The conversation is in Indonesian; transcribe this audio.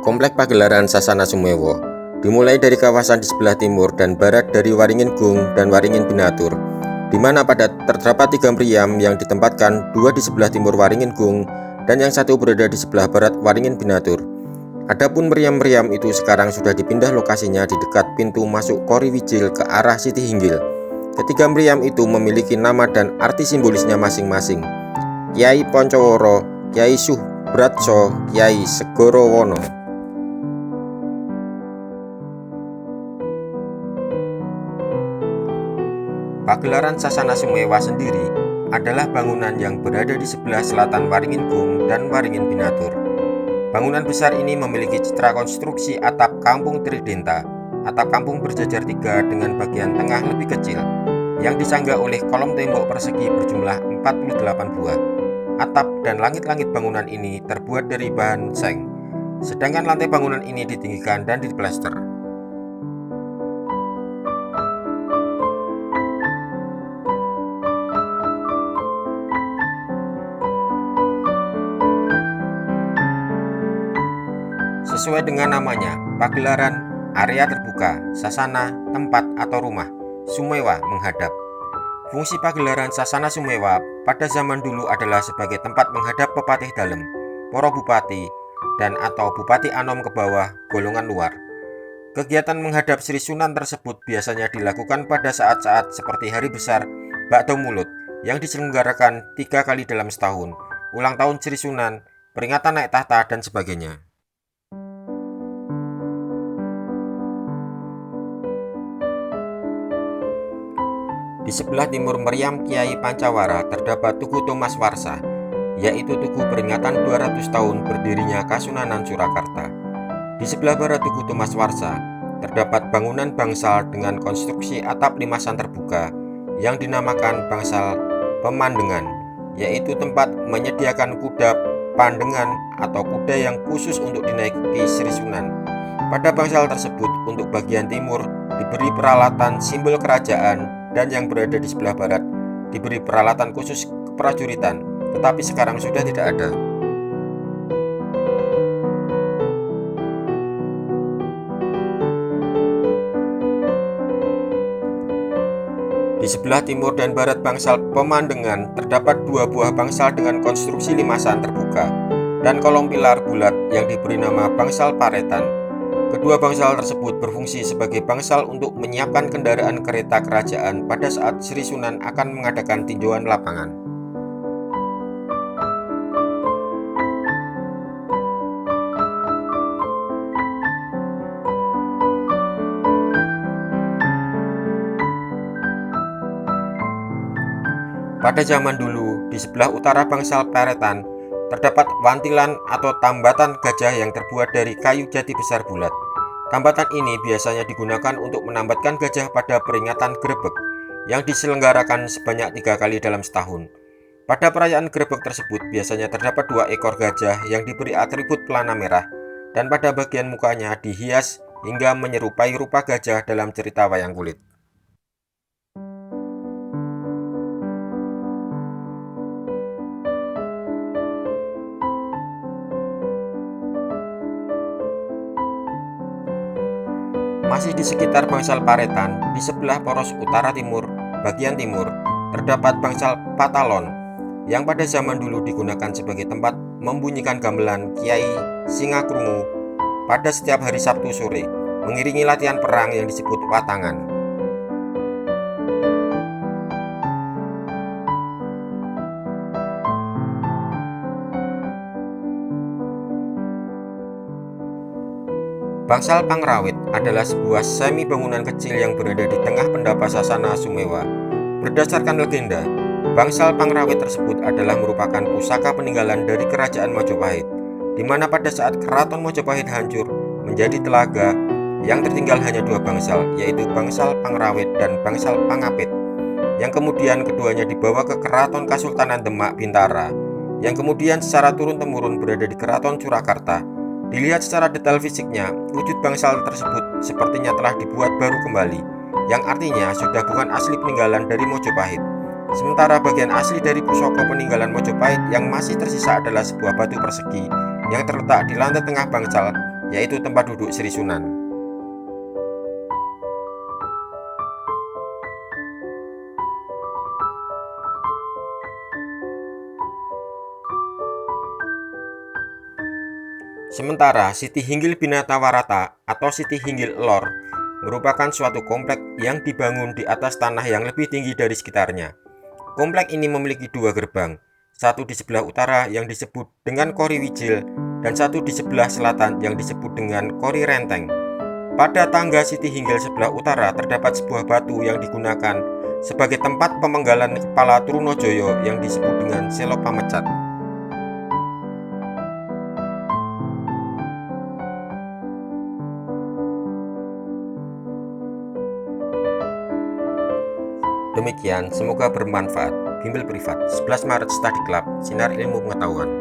Komplek Pagelaran Sasana Sumewa dimulai dari kawasan di sebelah timur dan barat dari Waringin Gung dan Waringin Binatur, di mana terdapat 3 meriam yang ditempatkan 2 di sebelah timur Waringin Gung dan yang satu berada di sebelah barat Waringin Binatur. Adapun meriam-meriam itu sekarang sudah dipindah lokasinya di dekat pintu masuk Kori Wijil ke arah Siti Hinggil. Ketiga meriam itu memiliki nama dan arti simbolisnya masing-masing. Kyai Poncoworo, Kyai Suhbratso, Kyai Segorowono. Pagelaran Sasana Sumewa sendiri adalah bangunan yang berada di sebelah selatan Waringin Gung dan Waringin Binatur. Bangunan besar ini memiliki citra konstruksi atap kampung tridenta. Atap kampung berjajar 3 dengan bagian tengah lebih kecil, yang disangga oleh kolom tembok persegi berjumlah 48 buah. Atap dan langit-langit bangunan ini terbuat dari bahan seng, sedangkan lantai bangunan ini ditinggikan dan diplester. Sesuai dengan namanya, pagelaran, area terbuka, sasana, tempat atau rumah, Sumewa menghadap. Fungsi pagelaran Sasana Sumewa pada zaman dulu adalah sebagai tempat menghadap pepatih dalem, para bupati, dan atau bupati anom ke bawah golongan luar. Kegiatan menghadap Sri Sunan tersebut biasanya dilakukan pada saat-saat seperti hari besar Bakdo Mulut yang diselenggarakan 3 kali dalam setahun, ulang tahun Sri Sunan, peringatan naik tahta, dan sebagainya. Di sebelah timur meriam Kyai Pancawara terdapat Tugu Thomas Warsa, yaitu tugu peringatan 200 tahun berdirinya Kasunanan Surakarta. Di sebelah barat Tugu Thomas Warsa terdapat bangunan bangsal dengan konstruksi atap limasan terbuka yang dinamakan bangsal pemandengan, yaitu tempat menyediakan kuda pandengan atau kuda yang khusus untuk dinaiki Sri Sunan. Pada bangsal tersebut untuk bagian timur diberi peralatan simbol kerajaan, dan yang berada di sebelah barat diberi peralatan khusus keprajuritan, tetapi sekarang sudah tidak ada. Di sebelah timur dan barat bangsal pemandengan terdapat 2 buah bangsal dengan konstruksi limasan terbuka dan kolom pilar bulat yang diberi nama bangsal paretan. Kedua bangsal tersebut berfungsi sebagai bangsal untuk menyiapkan kendaraan kereta kerajaan pada saat Sri Sunan akan mengadakan tinjauan lapangan. Pada zaman dulu, di sebelah utara bangsal paretan terdapat wantilan atau tambatan gajah yang terbuat dari kayu jati besar bulat. Tambatan ini biasanya digunakan untuk menambatkan gajah pada peringatan Grebek yang diselenggarakan sebanyak 3 kali dalam setahun. Pada perayaan Grebek tersebut biasanya terdapat 2 ekor gajah yang diberi atribut pelana merah dan pada bagian mukanya dihias hingga menyerupai rupa gajah dalam cerita wayang kulit. Masih di sekitar bangsal paretan, di sebelah poros utara timur, bagian timur, terdapat bangsal patalon, yang pada zaman dulu digunakan sebagai tempat membunyikan gamelan Kiai Singakrungu pada setiap hari Sabtu sore, mengiringi latihan perang yang disebut watangan. Bangsal Pangrawit adalah sebuah semi bangunan kecil yang berada di tengah pendapa Sasana Sumewa. Berdasarkan legenda, bangsal Pangrawit tersebut adalah merupakan pusaka peninggalan dari Kerajaan Majapahit, di mana pada saat Keraton Majapahit hancur menjadi telaga, yang tertinggal hanya 2 bangsal, yaitu bangsal Pangrawit dan bangsal Pangapit, yang kemudian keduanya dibawa ke Keraton Kasultanan Demak Bintara, yang kemudian secara turun-temurun berada di Keraton Surakarta. Dilihat secara detail fisiknya, wujud bangsal tersebut sepertinya telah dibuat baru kembali, yang artinya sudah bukan asli peninggalan dari Mojopahit. Sementara bagian asli dari pusaka peninggalan Mojopahit yang masih tersisa adalah sebuah batu persegi yang terletak di lantai tengah bangsal, yaitu tempat duduk Sri Sunan. Sementara Siti Hinggil Binatawarata atau Siti Hinggil Lor merupakan suatu komplek yang dibangun di atas tanah yang lebih tinggi dari sekitarnya. Komplek ini memiliki dua gerbang, satu di sebelah utara yang disebut dengan Kori Wijil dan satu di sebelah selatan yang disebut dengan Kori Renteng. Pada tangga Siti Hinggil sebelah utara terdapat sebuah batu yang digunakan sebagai tempat pemenggalan kepala Trunojoyo yang disebut dengan Selo Pamecat. Demikian, semoga bermanfaat. Bimbel Privat, 11 Maret Study Club, Sinar Ilmu Pengetahuan.